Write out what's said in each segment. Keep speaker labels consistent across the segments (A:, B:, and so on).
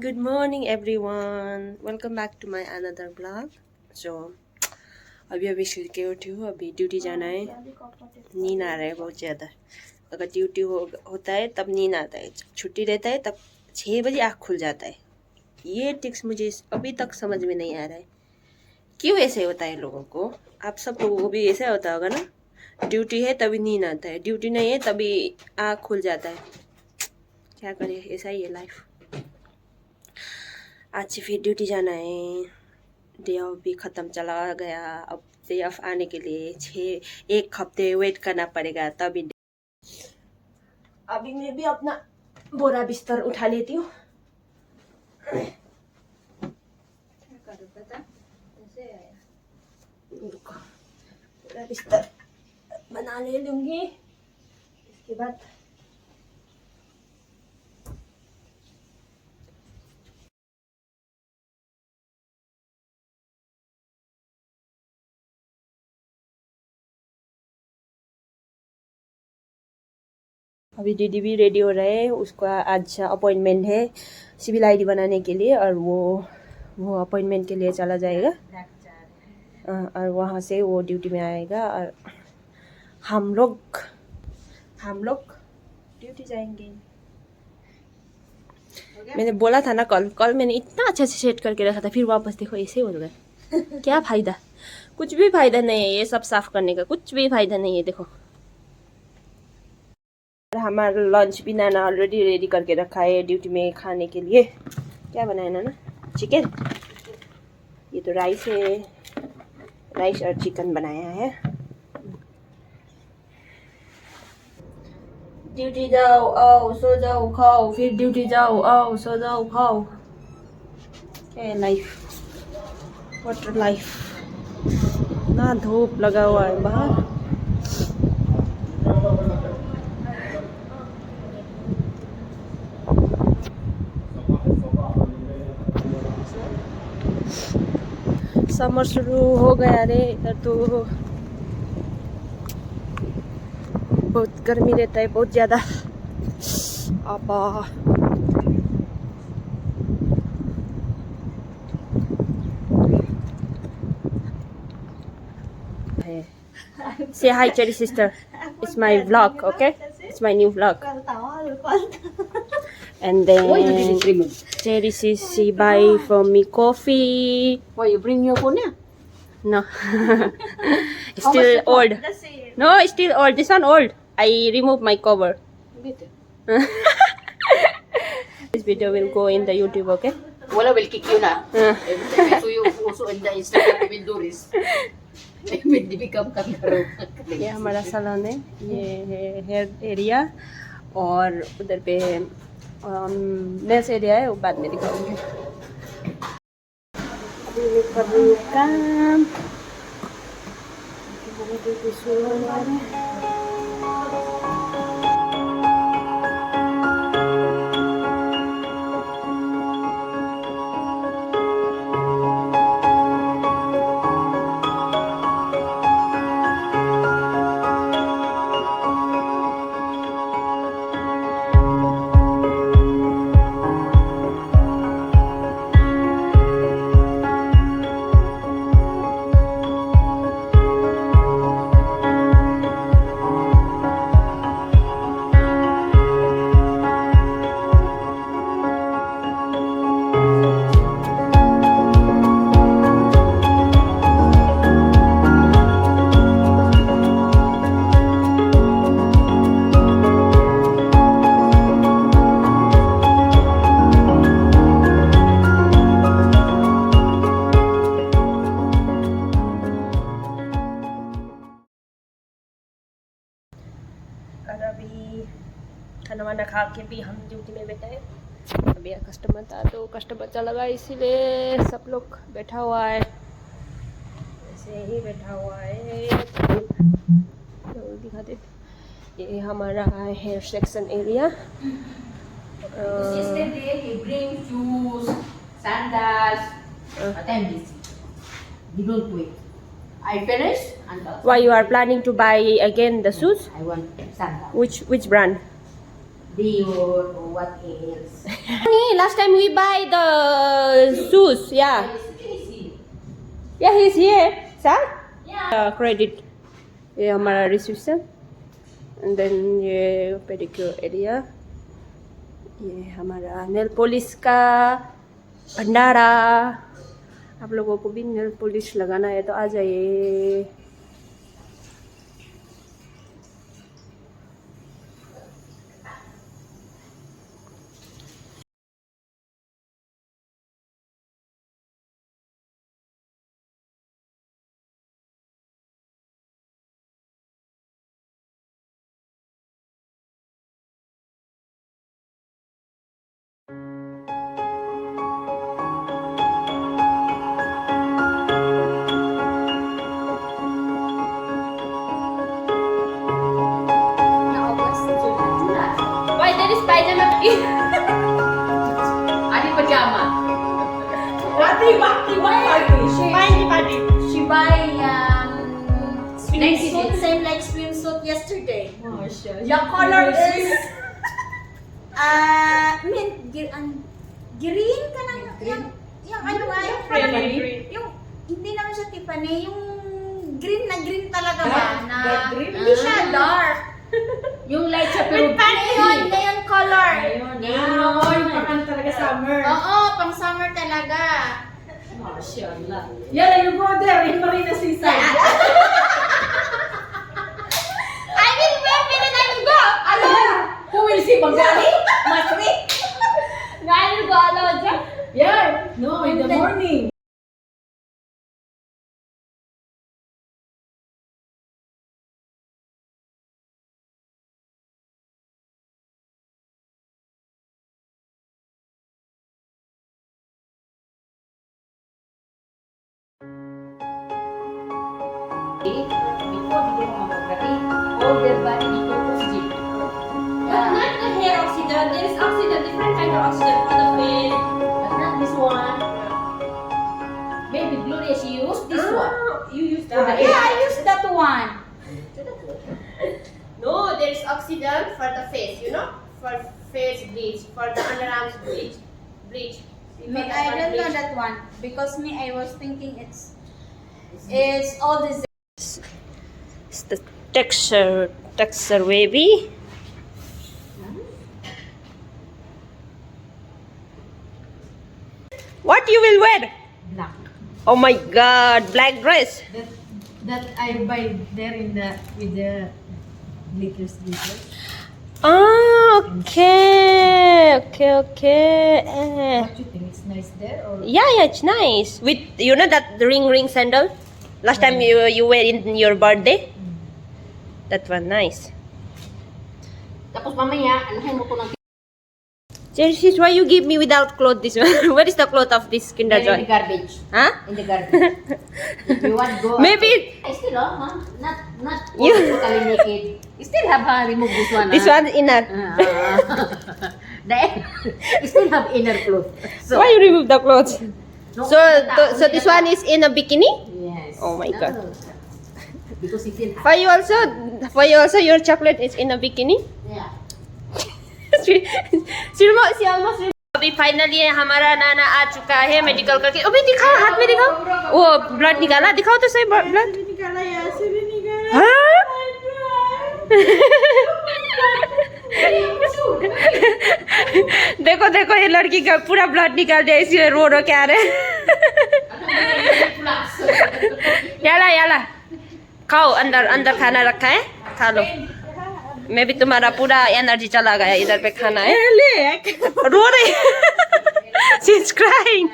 A: Good morning everyone. Welcome back to my another vlog. So अभी सो के उठी हूँ. अभी ड्यूटी जाना है. नींद आ रहा है बहुत ज़्यादा. अगर ड्यूटी होता है तब नींद आता है. छुट्टी रहता है तब 6 बजे आँख खुल जाता है. ये टिक्स मुझे अभी तक समझ में नहीं आ रहा है. क्यों ऐसे होता है लोगों को? आप सब लोगों को भी ऐसा होता होगा ना. ड्यूटी है तभी नींद आता है, ड्यूटी नहीं है तभी आँख खुल जाता है. क्या करें, ऐसा ही है लाइफ. आज से फिर ड्यूटी जाना है. डे ऑफ भी ख़त्म चला गया. अब डे ऑफ आने के लिए 1 हफ्ते वेट करना पड़ेगा तभी. अभी मैं भी अपना बोरा बिस्तर उठा लेती हूँ. बोरा बिस्तर बना ले लूँगी. इसके बाद अभी दीदी भी रेडी हो रहे हैं. उसका आज अपॉइंटमेंट है सिविल आईडी बनाने के लिए और वो अपॉइंटमेंट के लिए चला जाएगा. और वहाँ से वो ड्यूटी में आएगा और हम लोग ड्यूटी जाएंगे. मैंने बोला था ना कल मैंने इतना अच्छा से सेट करके रखा था, फिर वापस देखो ऐसे हो गए. क्या फ़ायदा? कुछ भी फ़ायदा नहीं है ये सब साफ़ करने का. कुछ भी फ़ायदा नहीं है. देखो हमारा लंच भी नाना ऑलरेडी रेडी करके रखा है ड्यूटी में खाने के लिए. क्या बनाया नाना? चिकन. ये तो राइस है. राइस और चिकन बनाया है. ड्यूटी जाओ आओ सो जाओ खाओ, फिर ड्यूटी जाओ आओ सो जाओ खाओ. क्या लाइफ, व्हाट लाइफ. ना धूप लगा हुआ है बाहर. समर शुरू हो गया रे. इधर तो बहुत गर्मी रहता है, बहुत ज़्यादा. आपा say hi Cherry sister. It's my vlog, okay? It's my new vlog. And then Cherry says she buy for me coffee.
B: Why you bring your phone here?
A: No. It's still old. No, it's still old. This one old. I remove my cover. This video will go in the YouTube, okay?
B: Wala will kick you na. Every time I saw you also in the Instagram with Doris. When they become kangaroo.
A: ये हमारा salon है. ये है hair area और उधर पे nails area है. वो बाद में दिखाऊंगी. अभी मैं कर रही हूँ काम. और अभी खाना वाना खा के भी हम ड्यूटी में बैठे हैं. अभी कस्टमर था तो कस्टमर चला गया, इसीलिए सब लोग बैठा हुआ है. ऐसे ही बैठा हुआ है. तो दिखा दे. ये हमारा hair section area.
B: Yesterday he bring shoes, sandals, but I'm busy. He don't wait. I finished and
A: Why you are planning to buy again the shoes?
B: I want sandals.
A: Which brand?
B: Dior or what else.
A: Last time we buy the shoes. Yeah. Yeah, he's here. Sir?
B: Yeah.
A: Credit. ये हमारा reception and then ये pedicure area, ये हमारा nail polish का भंडारा। आप लोगों को भी नेल पॉलिश लगाना है तो आ जाइए। Why there is pajama?
B: Adi pajama. She buy
C: Swimsuit, same like swimsuit yesterday.
B: Oh, sure.
C: Your color is mint green ka na yung ano nga yung
B: Green.
C: yung hindi naman siya Tiffany, yung green talaga ba na
B: green?
C: hindi siya dark.
B: Yung light siya pero
C: Neon color.
B: Parang talaga summer.
C: Oo, pang summer talaga.
B: Mashallah. Yeah, you go there in Marina Seaside.
C: I will wear when I will go.
B: Who will see Bengali? Masri?
C: I will go alone.
B: Yeah. No, in the morning. Before they get mammography, all their body is oxygen.
A: But not the hair oxygen. There is oxygen, different kind of oxygen for the face.
B: But not this one. Maybe Gloria, she used this one.
A: You use
B: For the
C: Yeah, I used that one.
A: No, there is oxygen for the face, you know, for face bleach, for the underarms bleach.
C: Me, I don't know that one because me, I was thinking it's all this.
A: It's the texture wavy. What you will wear?
B: Black.
A: Oh my God, black dress.
B: That I buy there in the with the glitters.
A: Ah, okay.
B: What you think? It's nice there or?
A: Yeah, it's nice. With you know that ring sandal. Last time you wear in your birthday. That one nice.
B: Tapos mamaya, anahin mo ko ng
A: Sis, why you give me without cloth this one? Where is the cloth of this Kinder
B: in the
A: Joy?
B: garbage.
A: Huh?
B: In the garbage. If you want go.
A: Maybe
B: I still ma'am. Not
A: You-
B: totally naked. You still have remove this one.
A: this one inner.
B: You still have inner clothes. So,
A: Why you remove the clothes?
B: no,
A: So this one is in a bikini?
B: Yes.
A: Oh my God.
B: Because it still
A: For you also your chocolate is in a bikini?
B: yeah.
A: अभी finally हमारा नाना आ चुका है medical करके। अभी दिखाओ, हाथ में दिखाओ, वो ब्लड निकाला, दिखाओ तो सही ब्लड। देखो देखो ये लड़की का पूरा ब्लड निकाल दिया, इसलिए रो रो के आ रहे। याला याला खाओ, अंदर अंदर खाना रखा है, खा लो। मैं भी तुम्हारा पूरा एनर्जी चला गया, इधर पे खाना है। रो रही शी इज क्राइंग।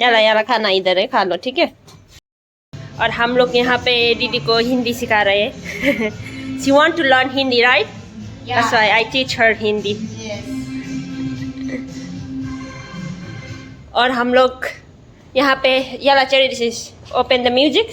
A: याला याला खाना इधर है, खा लो, ठीक है। और हम लोग यहाँ पे दीदी को हिंदी सिखा रहे हैं। She want to learn Hindi, right? That's why I teach her Hindi. और हम लोग यहाँ पे याला चेरी this is open the music.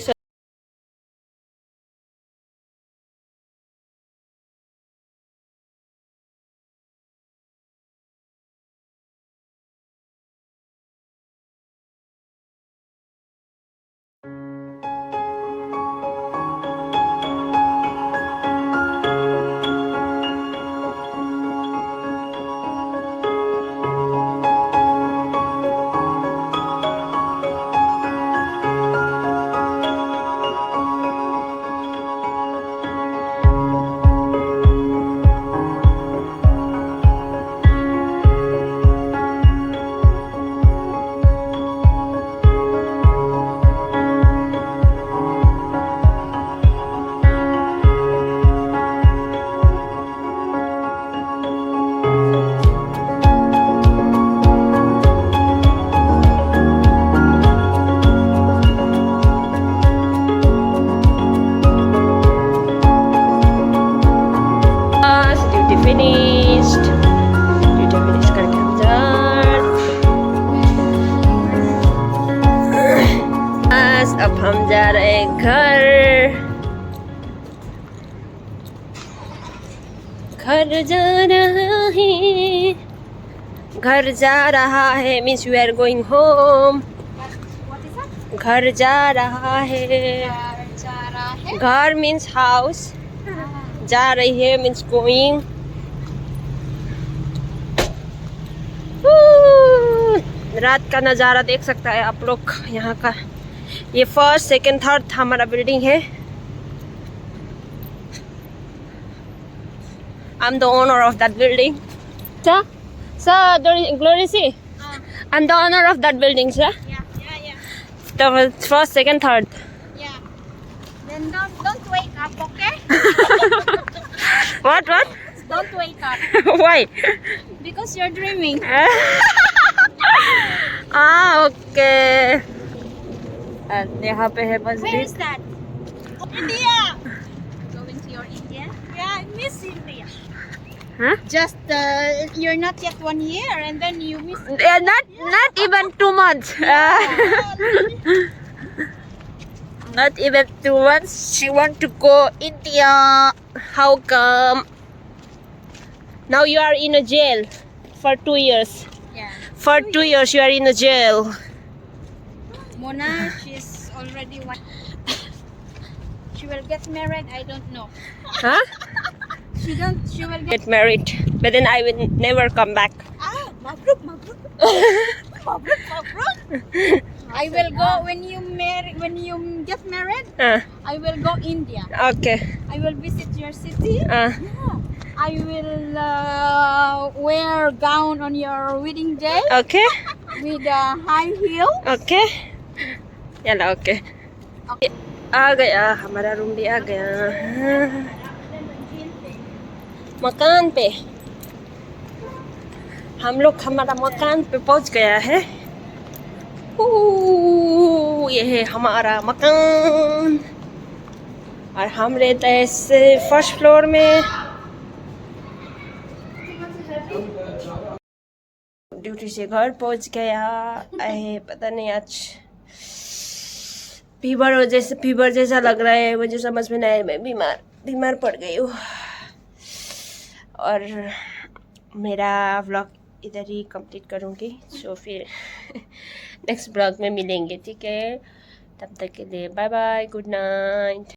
A: घर जा रहा है, घर जा रहा है means we are going home.
C: What is that?
A: घर जा रहा है. घर मीन्स हाउस. जा रही है मीन्स गोइंग. रात का नज़ारा देख सकता है आप लोग यहाँ का. ये फर्स्ट सेकंड थर्ड हमारा बिल्डिंग है. I'm the owner of that building. Sir, Glory, see? I'm the owner of that building, sir.
C: Yeah.
A: The first, second, third.
C: Yeah. Then don't wake up, okay?
A: What?
C: Don't wake up
A: Why?
C: because you're dreaming.
A: Okay. यहाँ पे है
C: Where is
A: मस्जिद.
C: that? India. Going to your India? Yeah, I miss India.
A: Huh?
C: Just you're not yet 1 year, and then you miss.
A: Not even 2 months. Not even 2 months. She want to go India. How come? Now you are in a jail for 2 years.
C: Yeah.
A: For 2 years you are in a jail.
C: Mona, she's already one. She will get married. I don't know.
A: Huh?
C: She will get.
A: Get married. But then I will never come back.
C: Ah, mabruk. I will go when you get married. I will go India.
A: Okay.
C: I will visit your city.
A: Uh,
C: Yeah. I will wear gown on your wedding day
A: okay.
C: with a high heel.
A: Okay. चलो okay. आ गया हमारा room भी आ गया. मकान पे हम लोग हमारा मकान पे पहुंच गया है. ये है हमारा मकान और हम रहते हैं फर्स्ट फ्लोर में. ड्यूटी से घर पहुंच गया. पता नहीं आज फीवर जैसा लग रहा है. मुझे समझ में नहीं आया. मैं बीमार पड़ गई हूँ. और मेरा व्लॉग इधर ही कंप्लीट करूँगी. सो फिर नेक्स्ट ब्लॉग में मिलेंगे. ठीक है. तब तक के लिए बाय बाय. Good night.